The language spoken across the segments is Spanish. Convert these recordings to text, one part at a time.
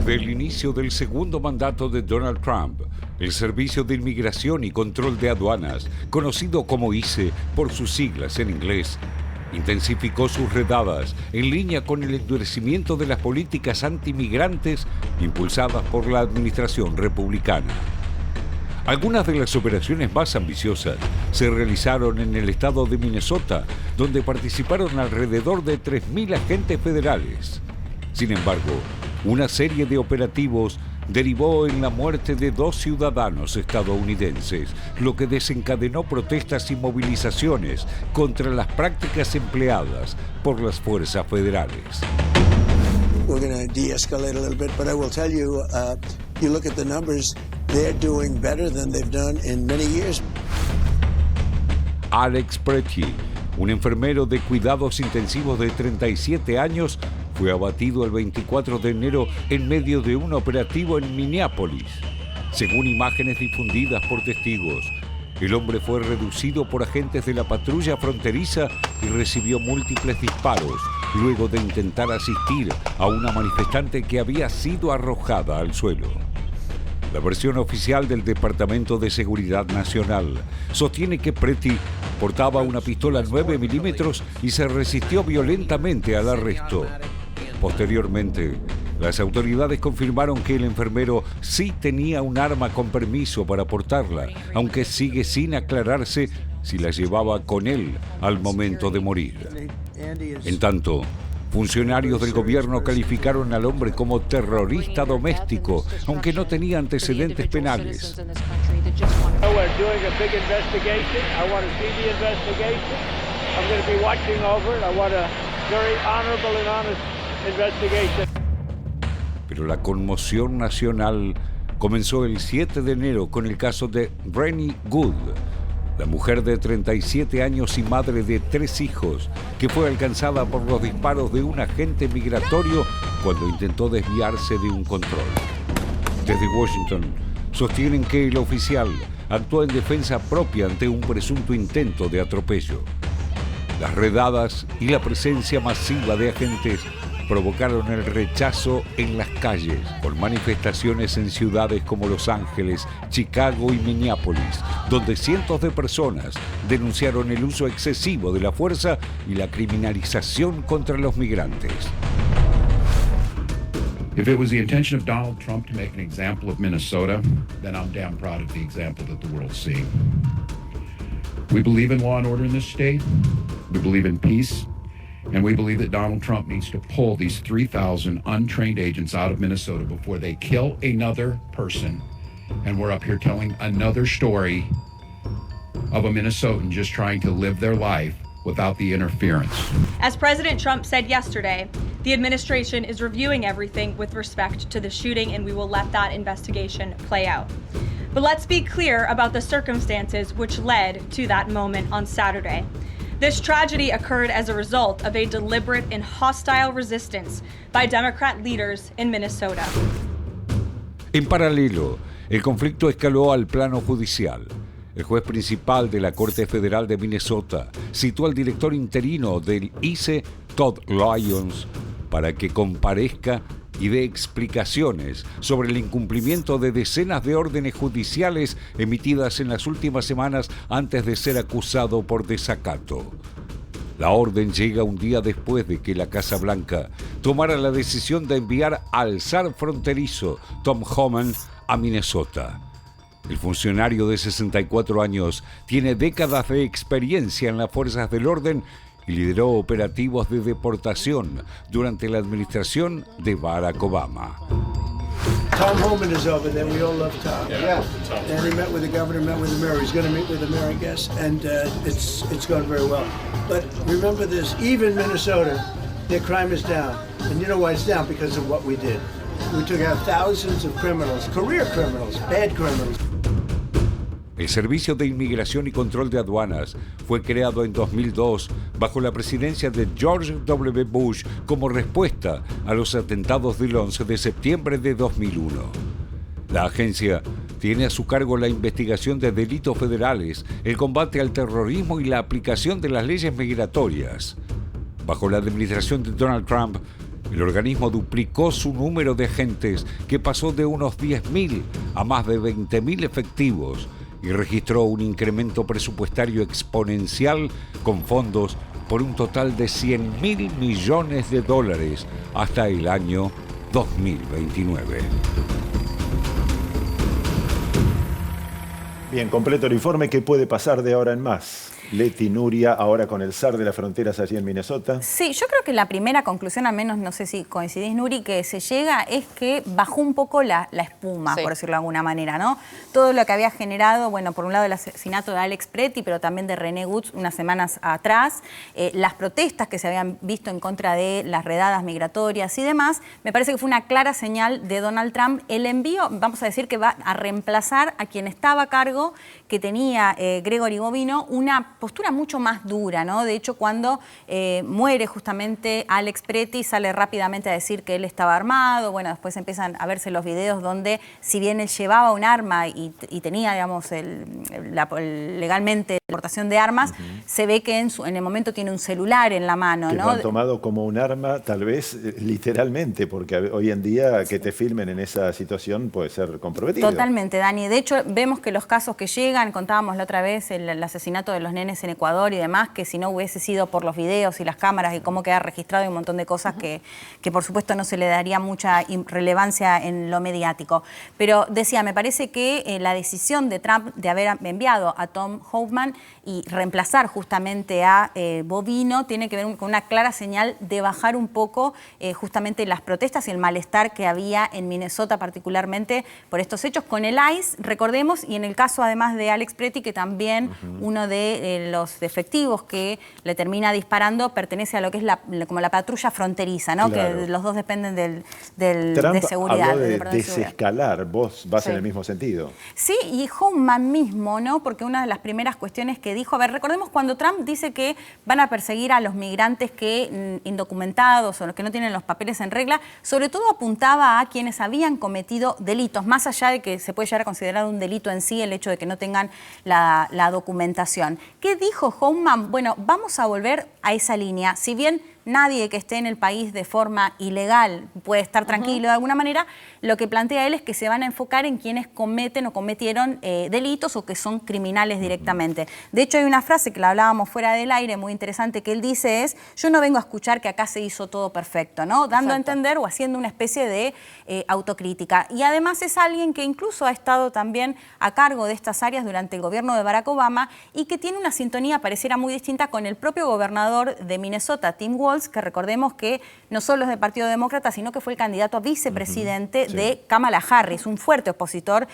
Desde el inicio del segundo mandato de Donald Trump, el Servicio de Inmigración y Control de Aduanas, conocido como ICE por sus siglas en inglés, intensificó sus redadas en línea con el endurecimiento de las políticas antimigrantes impulsadas por la administración republicana. Algunas de las operaciones más ambiciosas se realizaron en el estado de Minnesota, donde participaron alrededor de 3.000 agentes federales. Sin embargo, una serie de operativos derivó en la muerte de 2 ciudadanos estadounidenses, lo que desencadenó protestas y movilizaciones contra las prácticas empleadas por las fuerzas federales. We're going to de-escalate a little bit, but I will tell you, you look at the numbers, they're doing better than they've done in many years. Alex Pretty, un enfermero de cuidados intensivos de 37 años, fue abatido el 24 de enero en medio de un operativo en Minneapolis. Según imágenes difundidas por testigos, el hombre fue reducido por agentes de la patrulla fronteriza y recibió múltiples disparos luego de intentar asistir a una manifestante que había sido arrojada al suelo. La versión oficial del Departamento de Seguridad Nacional sostiene que Pretty portaba una pistola 9 milímetros y se resistió violentamente al arresto. Posteriormente, las autoridades confirmaron que el enfermero sí tenía un arma con permiso para portarla, aunque sigue sin aclararse si la llevaba con él al momento de morir. En tanto, funcionarios del gobierno calificaron al hombre como terrorista doméstico, aunque no tenía antecedentes penales. Pero la conmoción nacional comenzó el 7 de enero con el caso de Brenny Good, la mujer de 37 años y madre de 3 hijos, que fue alcanzada por los disparos de un agente migratorio cuando intentó desviarse de un control. Desde Washington, sostienen que el oficial actuó en defensa propia ante un presunto intento de atropello. Las redadas y la presencia masiva de agentes provocaron el rechazo en las calles, con manifestaciones en ciudades como Los Ángeles, Chicago y Minneapolis, donde cientos de personas denunciaron el uso excesivo de la fuerza y la criminalización contra los migrantes. If it was the intention of Donald Trump to make an example of Minnesota, then I'm damn proud of the example that the world's seeing. We believe in law and order in this state. We believe in peace. And we believe that Donald Trump needs to pull these 3,000 untrained agents out of Minnesota before they kill another person. And we're up here telling another story of a Minnesotan just trying to live their life without the interference. As President Trump said yesterday, the administration is reviewing everything with respect to the shooting, and we will let that investigation play out. But let's be clear about the circumstances which led to that moment on Saturday. This tragedy occurred as a result of a deliberate and hostile resistance by Democrat leaders in Minnesota. En paralelo, el conflicto escaló al plano judicial. El juez principal de la Corte Federal de Minnesota citó al director interino del ICE, Todd Lyons, para que comparezca y dé explicaciones sobre el incumplimiento de decenas de órdenes judiciales emitidas en las últimas semanas antes de ser acusado por desacato. La orden llega un día después de que la Casa Blanca tomara la decisión de enviar al zar fronterizo Tom Homan a Minnesota. El funcionario de 64 años tiene décadas de experiencia en las fuerzas del orden y lideró operativos de deportación durante la administración de Barack Obama. Tom Homan is over there. We all love Tom. Yeah. And he met with the governor, met with the mayor. He's going to meet with the mayor, I guess. And it's going very well. But remember this, even Minnesota, their crime is down. And you know why it's down? Because of what we did. We took out thousands of criminals, career criminals, bad criminals. El Servicio de Inmigración y Control de Aduanas fue creado en 2002 bajo la presidencia de George W. Bush como respuesta a los atentados del 11 de septiembre de 2001. La agencia tiene a su cargo la investigación de delitos federales, el combate al terrorismo y la aplicación de las leyes migratorias. Bajo la administración de Donald Trump, El organismo duplicó su número de agentes, que pasó de unos 10.000 a más de 20.000 efectivos, y registró un incremento presupuestario exponencial con fondos por un total de $100.000 millones hasta el año 2029. Bien, completo el informe. ¿Qué puede pasar de ahora en más? Leti, Nuria, ahora con el zar de las fronteras allí en Minnesota. Sí, yo creo que la primera conclusión, al menos no sé si coincidís, Nuri, que se llega es que bajó un poco la espuma, por decirlo de alguna manera, ¿no? Todo lo que había generado, bueno, por un lado el asesinato de Alex Pretty, pero también de René Woods unas semanas atrás, las protestas que se habían visto en contra de las redadas migratorias y demás, me parece que fue una clara señal de Donald Trump. El envío, vamos a decir que va a reemplazar a quien estaba a cargo, que tenía Gregory Bovino, una postura mucho más dura, ¿no? De hecho, cuando muere justamente Alex Pretty, sale rápidamente a decir que él estaba armado. Bueno, después empiezan a verse los videos donde, si bien él llevaba un arma y tenía, digamos, legalmente la portación de armas, se ve que en el momento tiene un celular en la mano, que ¿no? lo han tomado como un arma, tal vez literalmente, porque hoy en día que te filmen en esa situación puede ser comprometido. Totalmente, Dani. De hecho, vemos que los casos que llegan, contábamos la otra vez el asesinato de los nenes en Ecuador y demás, que si no hubiese sido por los videos y las cámaras y cómo queda registrado y un montón de cosas que por supuesto no se le daría mucha relevancia en lo mediático. Pero decía, me parece que la decisión de Trump de haber enviado a Tom Hoffman y reemplazar justamente a Bovino tiene que ver con una clara señal de bajar un poco justamente las protestas y el malestar que había en Minnesota particularmente por estos hechos con el ICE, recordemos, y en el caso además de Alex Pretty, que también uno de los efectivos que le termina disparando pertenece a lo que es como la patrulla fronteriza, ¿no? Claro. Que los dos dependen Trump de seguridad. habló de desescalar, vos vas en el mismo sentido. Sí, y Hoffman mismo, ¿no? Porque una de las primeras cuestiones que dijo, a ver, recordemos cuando Trump dice que van a perseguir a los migrantes que indocumentados o los que no tienen los papeles en regla, sobre todo apuntaba a quienes habían cometido delitos, más allá de que se puede llegar a considerar un delito en sí el hecho de que no tengan la documentación. ¿Qué dijo Hoffman? Bueno, vamos a volver a esa línea. Si bien nadie que esté en el país de forma ilegal puede estar tranquilo de alguna manera, lo que plantea él es que se van a enfocar en quienes cometen o cometieron delitos o que son criminales directamente. De hecho, hay una frase que la hablábamos fuera del aire, muy interesante, que él dice es: yo no vengo a escuchar que acá se hizo todo perfecto, ¿no? Dando a entender o haciendo una especie de autocrítica. Y además es alguien que incluso ha estado también a cargo de estas áreas durante el gobierno de Barack Obama y que tiene una sintonía, pareciera muy distinta, con el propio gobernador de Minnesota, Tim Walz, que recordemos que no solo es del Partido Demócrata, sino que fue el candidato a vicepresidente de Kamala Harris, un fuerte opositor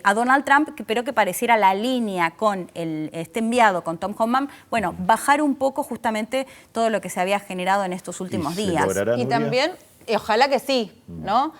a Donald Trump, pero que pareciera la línea con este enviado, con Tom Hoffman, bueno, bajar un poco justamente todo lo que se había generado en estos últimos días. Y también, ojalá que sí, ¿no?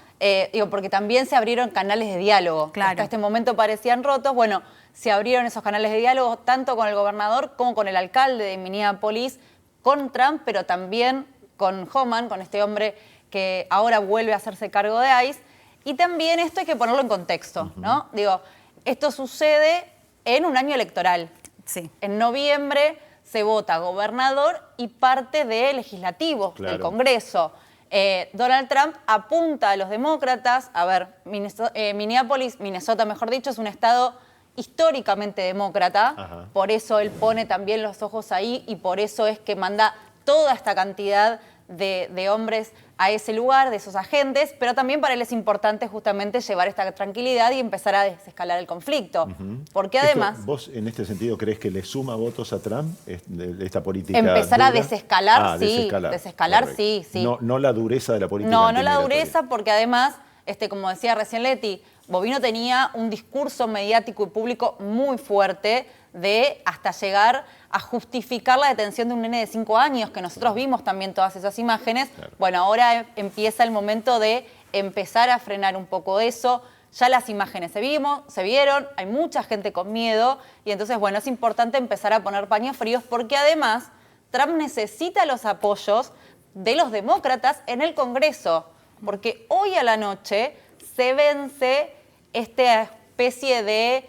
Porque también se abrieron canales de diálogo, que hasta este momento parecían rotos. Bueno, se abrieron esos canales de diálogo tanto con el gobernador como con el alcalde de Minneapolis, con Trump, pero también con Hoffman, con este hombre que ahora vuelve a hacerse cargo de ICE. Y también esto hay que ponerlo en contexto, ¿no? Digo, esto sucede en un año electoral. Sí. En noviembre se vota gobernador y parte de legislativo del Congreso. Donald Trump apunta a los demócratas. A ver, Minnesota, mejor dicho, es un estado históricamente demócrata. Por eso él pone también los ojos ahí y por eso es que manda toda esta cantidad de hombres a ese lugar, de esos agentes, pero también para él es importante justamente llevar esta tranquilidad y empezar a desescalar el conflicto. Porque además... ¿Vos en este sentido crees que le suma votos a Trump esta política empezar dura? A desescalar, sí. Desescalar, sí. No la dureza de la política. No la dureza, porque además, como decía recién Leti, Bovino tenía un discurso mediático y público muy fuerte de hasta llegar a justificar la detención de un nene de 5 años, que nosotros vimos también todas esas imágenes. Claro. Bueno, ahora empieza el momento de empezar a frenar un poco eso. Ya las imágenes se vieron, hay mucha gente con miedo y entonces, bueno, es importante empezar a poner paños fríos porque además Trump necesita los apoyos de los demócratas en el Congreso, porque hoy a la noche se vence esta especie de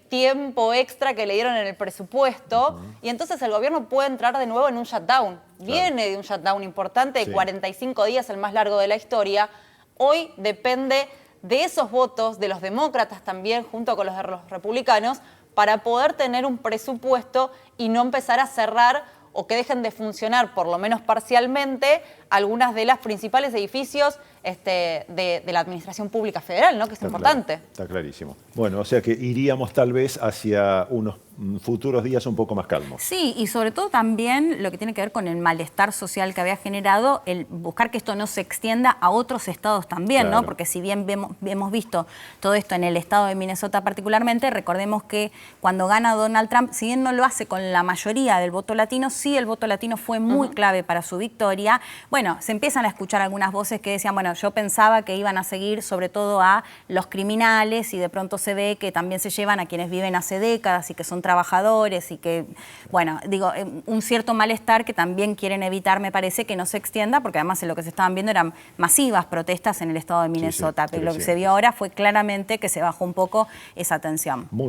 tiempo extra que le dieron en el presupuesto y entonces el gobierno puede entrar de nuevo en un shutdown. Viene de un shutdown importante de 45 días, el más largo de la historia. Hoy depende de esos votos, de los demócratas también, junto con los de los republicanos, para poder tener un presupuesto y no empezar a cerrar o que dejen de funcionar, por lo menos parcialmente, algunas de las principales edificios de la Administración Pública Federal, ¿no? Que es importante. Claro, está clarísimo. Bueno, o sea que iríamos tal vez hacia unos futuros días un poco más calmos. Sí, y sobre todo también lo que tiene que ver con el malestar social que había generado, el buscar que esto no se extienda a otros estados también, Claro. ¿no? Porque si bien hemos visto todo esto en el estado de Minnesota particularmente, recordemos que cuando gana Donald Trump, si bien no lo hace con la mayoría del voto latino, sí el voto latino fue muy clave para su victoria. Bueno, se empiezan a escuchar algunas voces que decían, bueno, yo pensaba que iban a seguir sobre todo a los criminales y de pronto se ve que también se llevan a quienes viven hace décadas y que son trabajadores y que, bueno, digo, un cierto malestar que también quieren evitar, me parece, que no se extienda, porque además lo que se estaban viendo eran masivas protestas en el estado de Minnesota, pero lo que se vio ahora fue claramente que se bajó un poco esa tensión. Muy